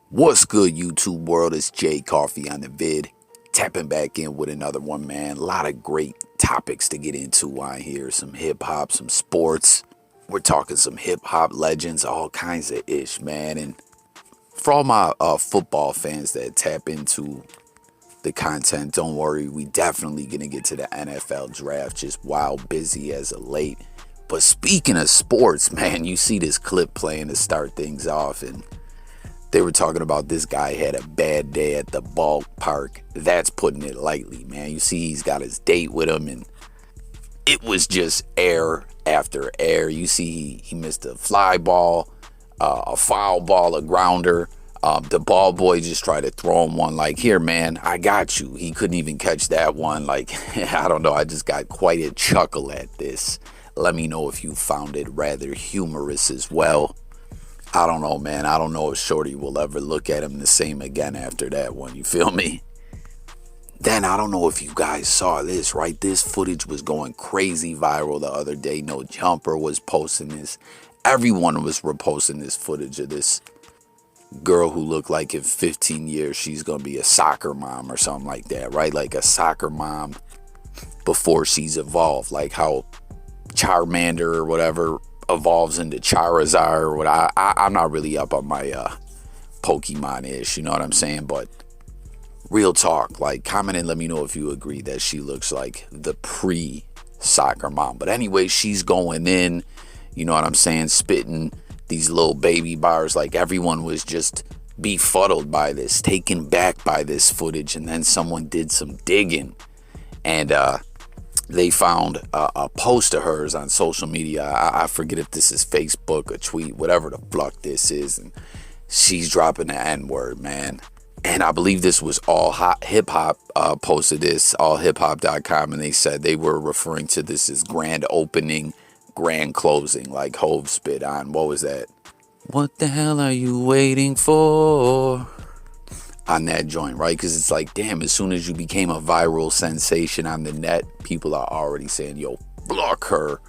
What's good, YouTube world? It's Jay Coffee on the vid. Tapping back in with another one, man. A lot of great topics to get into on here. Some hip hop, some sports. We're talking some hip hop legends, all kinds of ish, man. And for all my football fans that tap into the content, don't worry. We definitely gonna get to the NFL draft. Just wild busy as of late. But speaking of sports, man, you see this clip playing to start things off, and they were talking about this guy had a bad day at the ballpark. That's putting it lightly, man. You see he's got his date with him, and it was just air after air. You see he missed a fly ball, a foul ball, a grounder. The ball boy just tried to throw him one like, here, man, I got you. He couldn't even catch that one. Like, I don't know. I just got quite a chuckle at this. Let me know if you found it rather humorous as well. I don't know, man. I don't know if Shorty will ever look at him the same again after that one. You feel me? Then I don't know if you guys saw this, right? This footage was going crazy viral the other day. No Jumper was posting this. Everyone was reposting this footage of this girl who looked like in 15 years she's going to be a soccer mom or something like that, right? Like a soccer mom before she's evolved. Like how Charmander or whatever evolves into Charizard or what. I'm not really up on my Pokemon-ish, you know what I'm saying? But real talk, like, comment and let me know if you agree that she looks like the pre-soccer mom. But anyway, she's going in, you know what I'm saying, spitting these little baby bars. Like, everyone was just befuddled by this, taken back by this footage. And then someone did some digging, and they found a post of hers on social media. I forget if this is Facebook, a tweet, whatever the fuck this is. And she's dropping the N-word, man. And I believe this was All Hip Hop posted this, allhiphop.com. And they said they were referring to this as grand opening, grand closing, like Hove spit on. What was that? What the hell are you waiting for? On that joint, right? Because it's like, damn, as soon as you became a viral sensation on the net, people are already saying, yo, block her.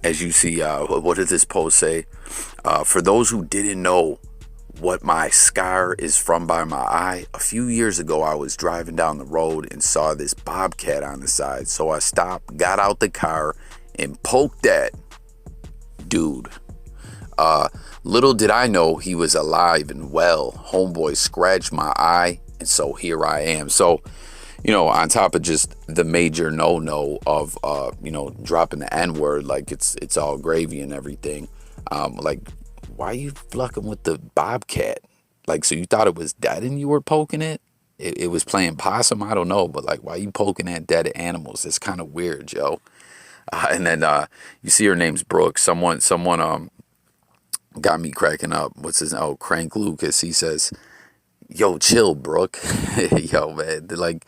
As you see, what did this post say? For those who didn't know what my scar is from by my eye, a few years ago, I was driving down the road and saw this bobcat on the side. So I stopped, got out the car, and poked that dude. Little did I know he was alive and well. Homeboy scratched my eye, and so here I am. So, you know, on top of just the major no-no of, you know, dropping the N-word, like it's all gravy and everything. Like, why are you fucking with the bobcat? Like, so you thought it was dead and you were poking it? It was playing possum? I don't know, but like, why are you poking at dead animals? It's kind of weird, yo. And then you see her name's Brooke. Someone got me cracking up. What's his name? Oh, Crank Lucas. He says, yo, chill, Brooke. Yo, man. Like,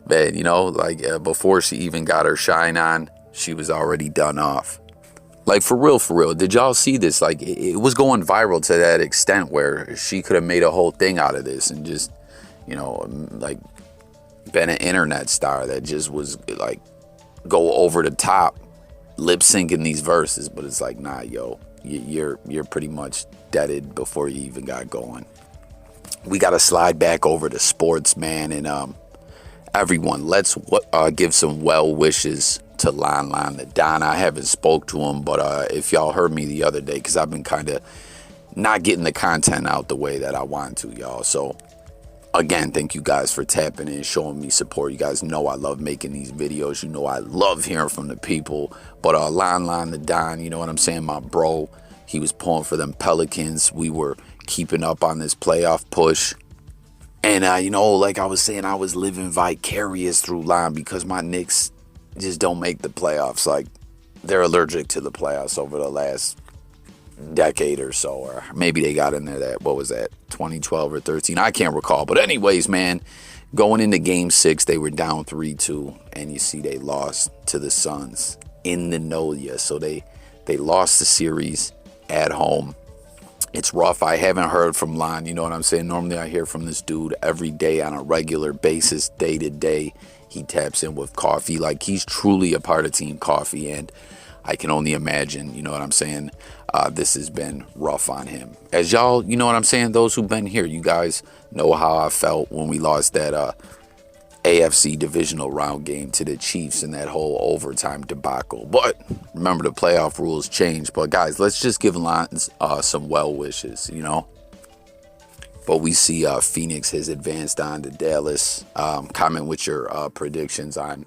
man, you know, like before she even got her shine on, she was already done off. Like, for real. Did y'all see this? Like, it was going viral to that extent where she could have made a whole thing out of this and just, you know, like, been an internet star that just was like, go over the top, lip syncing these verses. But it's like, nah, yo. You're pretty much deaded before you even got going. We got to slide back over to sports, man. And everyone, let's give some well wishes to Lon the Don. I haven't spoke to him, but if y'all heard me the other day, because I've been kind of not getting the content out the way that I want to, y'all. So again, thank you guys for tapping in, showing me support. You guys know I love making these videos. You know I love hearing from the people. But Lon the Don, you know what I'm saying? My bro, he was pulling for them Pelicans. We were keeping up on this playoff push. And, you know, like I was saying, I was living vicarious through Lon because my Knicks just don't make the playoffs. Like, they're allergic to the playoffs over the last decade or so, or maybe they got in there that, what was that, 2012 or 13, I can't recall. But anyways, man, going into game 6, they were down 3-2, and you see they lost to the Suns in the Nolia. So they lost the series at home. It's rough. I haven't heard from Lon, you know what I'm saying? Normally I hear from this dude every day on a regular basis, day to day. He taps in with Coffee. Like, he's truly a part of Team Coffee. And I can only imagine, you know what I'm saying, this has been rough on him. As y'all, you know what I'm saying, those who've been here, you guys know how I felt when we lost that AFC divisional round game to the Chiefs in that whole overtime debacle. But remember, the playoff rules changed. But guys, let's just give Lions some well wishes, you know. But we see Phoenix has advanced on to Dallas. Comment with your predictions on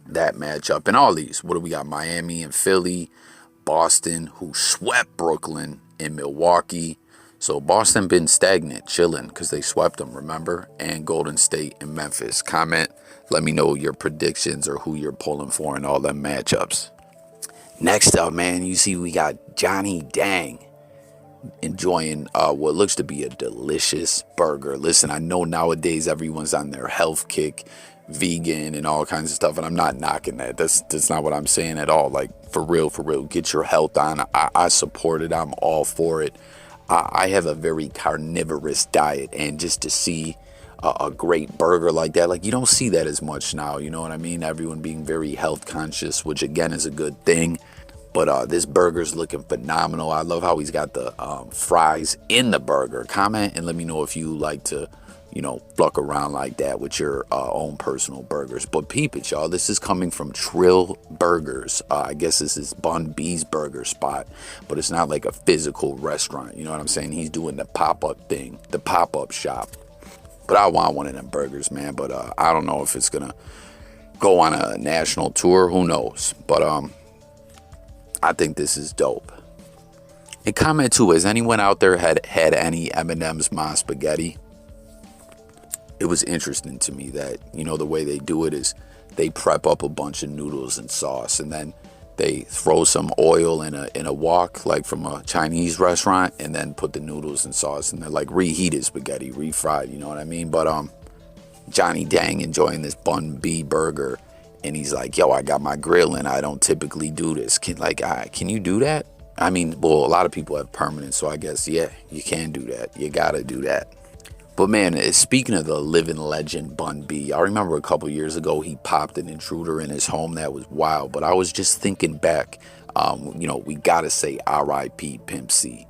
that matchup. And all these, what do we got? Miami and Philly, Boston, who swept Brooklyn, and Milwaukee. So Boston been stagnant, chilling, because they swept them, remember? And Golden State and Memphis. Comment, let me know your predictions or who you're pulling for in all them matchups. Next up, man, you see we got Johnny Dang enjoying what looks to be a delicious burger. Listen, I know nowadays everyone's on their health kick, vegan and all kinds of stuff, and I'm not knocking that. That's not what I'm saying at all. Like, for real, get your health on. I support it. I'm all for it. I have a very carnivorous diet, and just to see a great burger like that, like, you don't see that as much now, you know what I mean? Everyone being very health conscious, which again is a good thing. But this burger's looking phenomenal. I love how he's got the fries in the burger. Comment and let me know if you like to, you know, pluck around like that with your own personal burgers. But peep it, y'all. This is coming from Trill Burgers. I guess this is Bunb's burger spot, but it's not like a physical restaurant. You know what I'm saying? He's doing the pop-up thing, the pop-up shop. But I want one of them burgers, man. But I don't know if it's going to go on a national tour. Who knows? But I think this is dope. And comment too, has anyone out there had any Eminem's Ma Spaghetti? It was interesting to me that, you know, the way they do it is they prep up a bunch of noodles and sauce, and then they throw some oil in a wok, like from a Chinese restaurant, and then put the noodles and sauce, and they're like reheated spaghetti, refried, you know what I mean? But Johnny Dang enjoying this Bunb burger, and he's like, yo, I got my grill and I don't typically do this. Can you do that? I mean, well, a lot of people have permanent, so I guess, yeah, you can do that. You gotta do that. But man, speaking of the living legend Bunb, I remember a couple years ago he popped an intruder in his home. That was wild. But I was just thinking back, you know, we gotta say R.I.P. Pimp C.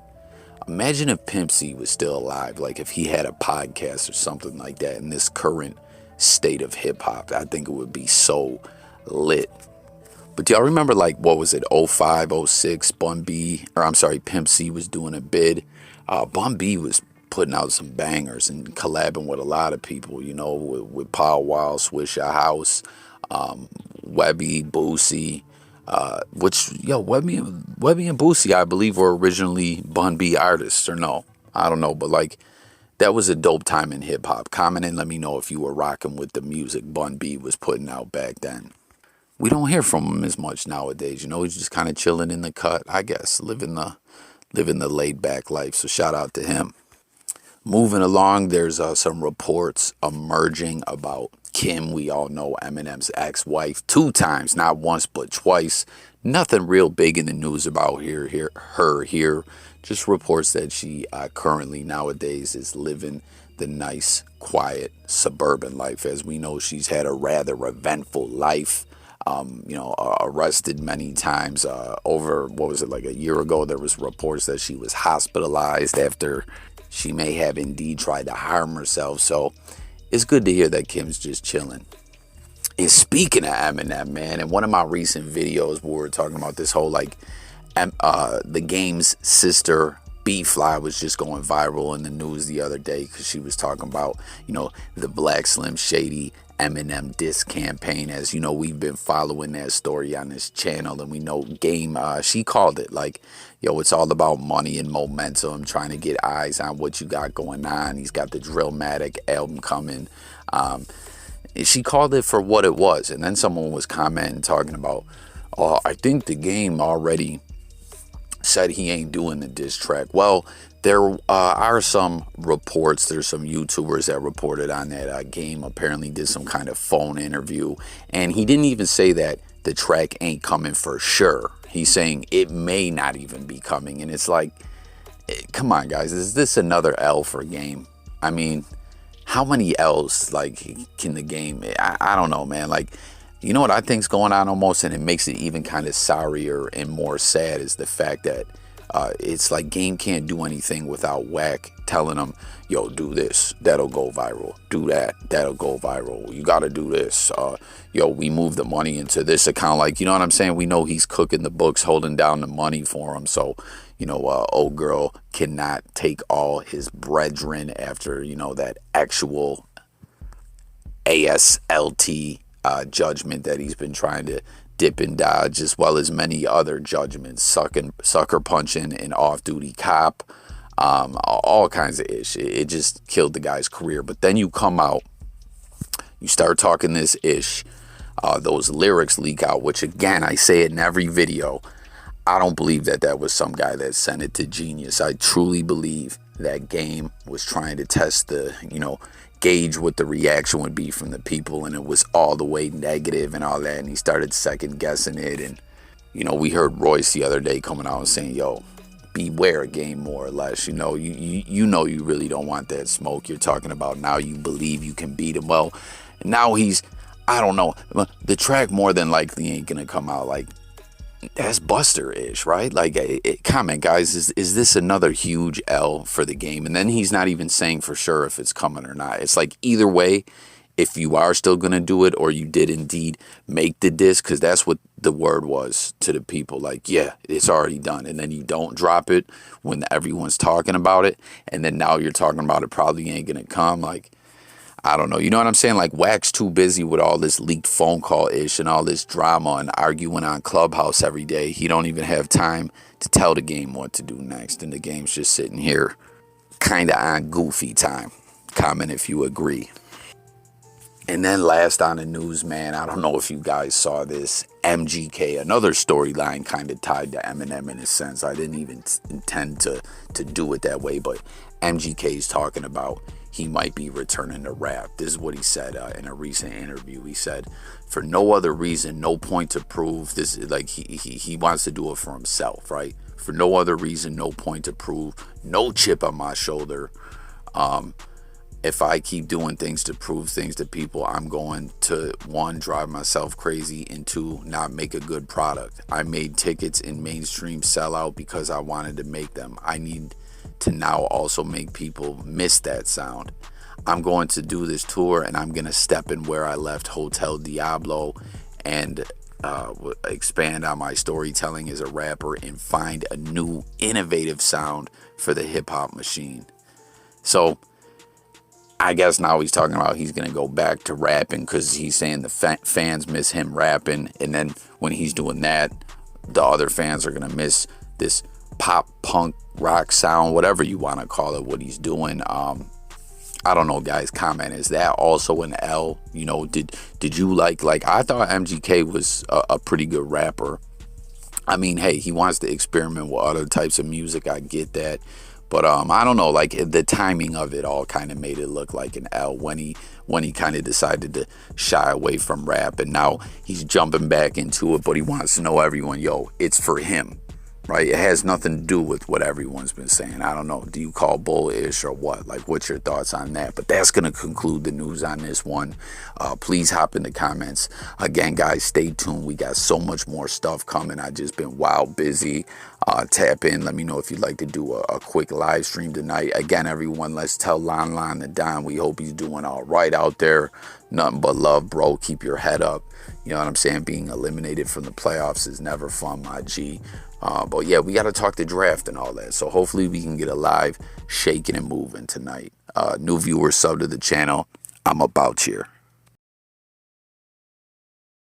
Imagine if Pimp C was still alive, like if he had a podcast or something like that in this current state of hip hop. I think it would be so lit. But do y'all remember, like, what was it, 05, 06, Pimp C was doing a bid. Bunb was putting out some bangers and collabing with a lot of people, you know, with Pow Wow, Swish Your House, Webbie, Boosie, Webbie and Boosie, I believe, were originally Bunb artists, or no, I don't know, but like, that was a dope time in hip hop. Comment and let me know if you were rocking with the music Bunb was putting out back then. We don't hear from him as much nowadays, you know, he's just kind of chilling in the cut, I guess, living the laid back life, so shout out to him. Moving along, there's some reports emerging about Kim. We all know Eminem's ex-wife 2 times, not once but twice. Nothing real big in the news about her here. Just reports that she currently nowadays is living the nice, quiet, suburban life. As we know, she's had a rather eventful life. You know, arrested many times. Over, what was it, like a year ago, there was reports that she was hospitalized after she may have indeed tried to harm herself. So it's good to hear that Kim's just chilling. And speaking of Eminem, man, in one of my recent videos, we were talking about this whole, like, the Game's sister, B-Fly, was just going viral in the news the other day because she was talking about, you know, the Black Slim Shady Eminem diss campaign. As you know, we've been following that story on this channel, and we know Game, she called it like, yo, it's all about money and momentum, trying to get eyes on what you got going on. He's got the Drillmatic album coming. She called it for what it was, and then someone was commenting, talking about, I think the Game already said he ain't doing the diss track. Well, there are some reports, there's some YouTubers that reported on that Game apparently did some kind of phone interview, and he didn't even say that the track ain't coming for sure. He's saying it may not even be coming, and it's like, come on, guys, is this another L for Game? I mean, how many L's, like, can the Game, I don't know, man, like, You know what I think's going on almost, and it makes it even kind of sorrier and more sad, is the fact that it's like Game can't do anything without Wack telling them, yo, do this, that'll go viral. Do that, that'll go viral. You got to do this. Yo, we move the money into this account. Like, you know what I'm saying? We know he's cooking the books, holding down the money for him. So, you know, old girl cannot take all his brethren after, you know, that actual ASLT judgment that he's been trying to dip and dodge, as well as many other judgments, sucker punching an off-duty cop, all kinds of ish. It just killed the guy's career. But then you come out, you start talking this ish, those lyrics leak out, which again, I say it in every video, I don't believe that that was some guy that sent it to Genius. I truly believe that Game was trying to test the, you know, gauge what the reaction would be from the people, and it was all the way negative and all that, and he started second guessing it. And you know, we heard Royce the other day coming out and saying, yo, beware Game, more or less. You know, you know you really don't want that smoke. You're talking about now you believe you can beat him. Well, now he's, I don't know, the track more than likely ain't gonna come out. Like, that's Buster-ish, right? Like, comment, guys, is this another huge L for the Game? And then he's not even saying for sure if it's coming or not. It's like, either way, if you are still going to do it, or you did indeed make the disc, because that's what the word was to the people. Like, yeah, it's already done. And then you don't drop it when everyone's talking about it. And then now you're talking about it probably ain't going to come. Like, I don't know. You know what I'm saying? Like, Wack's too busy with all this leaked phone call ish and all this drama and arguing on Clubhouse every day. He don't even have time to tell the Game what to do next. And the Game's just sitting here kind of on goofy time. Comment if you agree. And then last on the news, man, I don't know if you guys saw this. MGK, another storyline kind of tied to Eminem in a sense. I didn't even intend to do it that way, but MGK is talking about he might be returning to rap. This is what he said in a recent interview. He said, for no other reason, no point to prove. This is like he wants to do it for himself, right? For no other reason, no point to prove, no chip on my shoulder. If I keep doing things to prove things to people, I'm going to, one, drive myself crazy, and two, not make a good product. I made tickets in mainstream sellout because I wanted to make them. I need to now also make people miss that sound. I'm going to do this tour, and I'm going to step in where I left Hotel Diablo and expand on my storytelling as a rapper and find a new innovative sound for the hip-hop machine. So I guess now he's talking about he's going to go back to rapping because he's saying the fans miss him rapping. And then when he's doing that, the other fans are going to miss this pop, punk, rock sound, whatever you want to call it, what he's doing. I don't know, guys, comment, is that also an L? You know, did you like I thought MGK was a pretty good rapper. I mean, hey, he wants to experiment with other types of music. I get that. But I don't know, like the timing of it all kind of made it look like an L when he kind of decided to shy away from rap, and now he's jumping back into it, but he wants to know everyone, yo, it's for him, right? It has nothing to do with what everyone's been saying. I don't know. Do you call bullish or what? Like, what's your thoughts on that? But that's going to conclude the news on this one. Please hop in the comments. Again, guys, stay tuned. We got so much more stuff coming. I just been wild busy. Tap in. Let me know if you'd like to do a quick live stream tonight. Again, everyone, let's tell Lon Lon the Don we hope he's doing all right out there. Nothing but love, bro. Keep your head up. You know what I'm saying? Being eliminated from the playoffs is never fun, my G. But yeah, we got to talk the draft and all that. So hopefully we can get a live shaking and moving tonight. New viewers, sub to the channel. I'm about here.